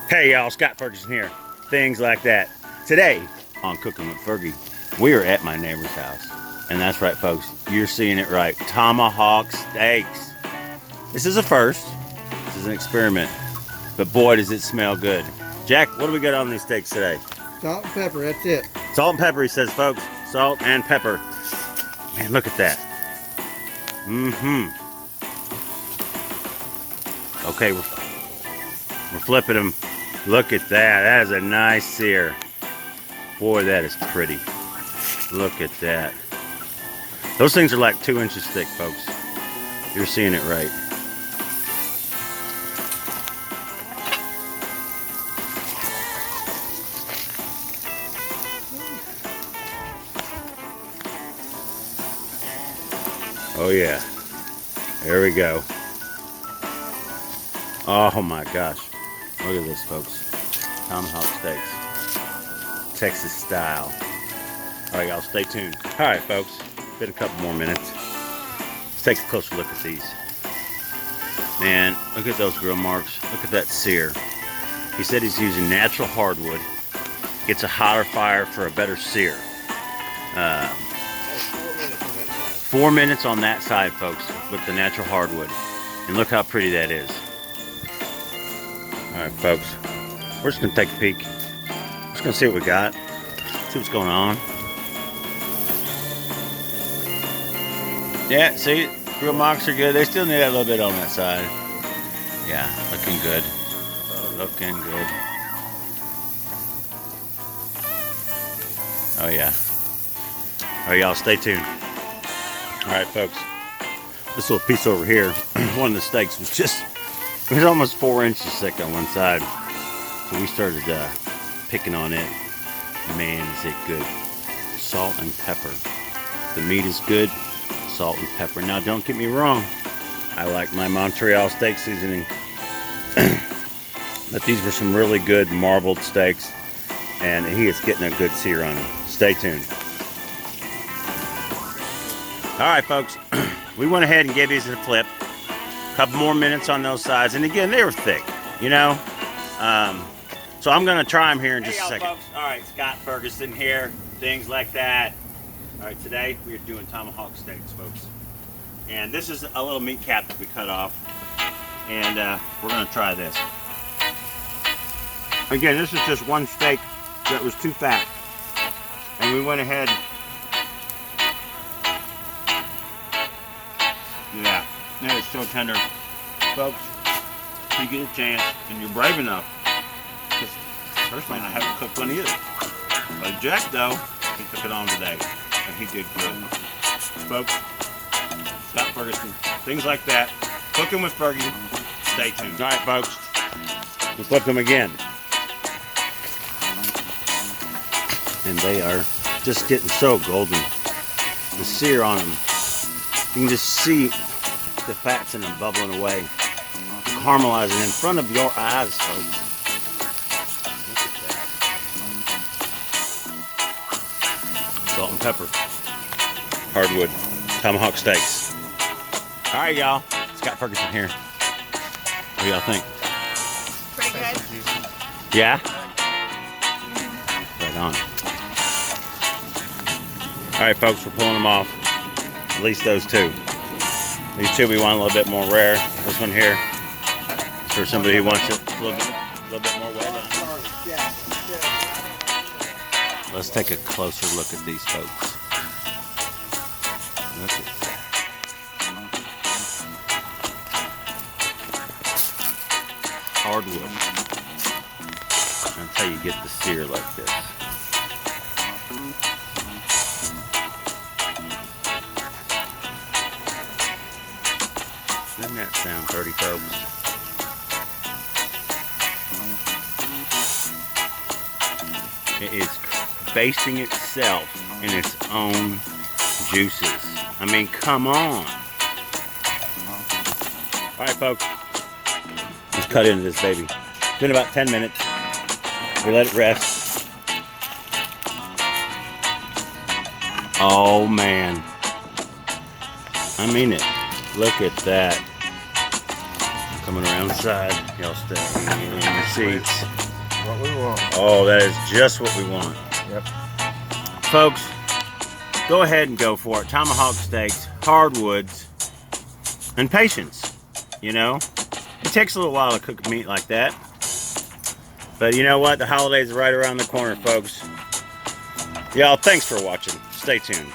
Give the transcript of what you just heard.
Hey y'all, Scott Ferguson here. Things like that. Today on Cooking with Fergy, we are at my neighbor's house. And that's right, folks. You're seeing it right. Tomahawk Steaks. This is a first. This is an experiment. But boy, does it smell good. Jack, what do we got on these steaks today? Salt and pepper, that's it. Salt and pepper, he says, folks. Salt and pepper. Man, look at that. Okay, we're flipping them. Look at that. That is a nice sear. Boy, that is pretty. Look at that. Those things are like 2 inches thick, folks. You're seeing it right. Oh yeah. There we go. Oh my gosh. Look at this, folks. Tomahawk steaks. Texas style. Alright, y'all, stay tuned. Alright, folks. Been a couple more minutes. Let's take a closer look at these. Man, look at those grill marks. Look at that sear. He said he's using natural hardwood. Gets a hotter fire for a better sear. 4 minutes on that side, folks, with the natural hardwood. And look how pretty that is. Alright, folks. We're just going to take a peek. Just going to see what we got. See what's going on. Yeah, see? Grill marks are good. They still need that little bit on that side. Yeah, looking good. Looking good. Oh, yeah. Alright, y'all, stay tuned. Alright, folks. This little piece over here, one of the steaks it was almost 4 inches thick on one side. So we started picking on it. Man, is it good. Salt and pepper. The meat is good. Salt and pepper. Now, don't get me wrong. I like my Montreal steak seasoning. But these were some really good marbled steaks. And he is getting a good sear on them. Stay tuned. Alright, folks. We went ahead and gave these a flip. Couple more minutes on those sides, and again, they were thick, you know. So I'm gonna try them here in just a second. Folks. All right, Scott Ferguson here. Things like that. All right, today we are doing tomahawk steaks, folks, and this is a little meat cap that we cut off, and we're gonna try this. Again, this is just one steak that was too fat, and we went ahead. Yeah. That is so tender. Folks, if you get a chance and you're brave enough, because personally I haven't cooked one either. But Jack, though, he took it on today, and he did good. Folks, Scott Ferguson, things like that. Cooking with Fergy. Stay tuned. All right, folks, we flip them again. And they are just getting so golden. The sear on them, you can just see the fats in them bubbling away, caramelizing in front of your eyes, folks. Look at that. Salt and pepper, hardwood, tomahawk steaks. All right, y'all. Scott Ferguson here. What do y'all think? Pretty good. Yeah. Right on. All right, folks. We're pulling them off. At least those two. These two we want a little bit more rare. This one here is for somebody who wants it a little bit more well done. Let's take a closer look at these folks. Look at that. Hardwood. That's how you get the sear like this. Doesn't that sound pretty, folks? It is basting itself in its own juices. I mean, come on. Alright, folks. Let's cut into this baby. It's been about 10 minutes. We let it rest. Oh, man. I mean it. Look at that. Coming around the side. Y'all stay in your seats. What we want. Oh, that is just what we want. Yep. Folks, go ahead and go for it. Tomahawk steaks, hardwoods, and patience. You know, it takes a little while to cook meat like that. But you know what? The holidays are right around the corner, folks. Y'all, thanks for watching. Stay tuned.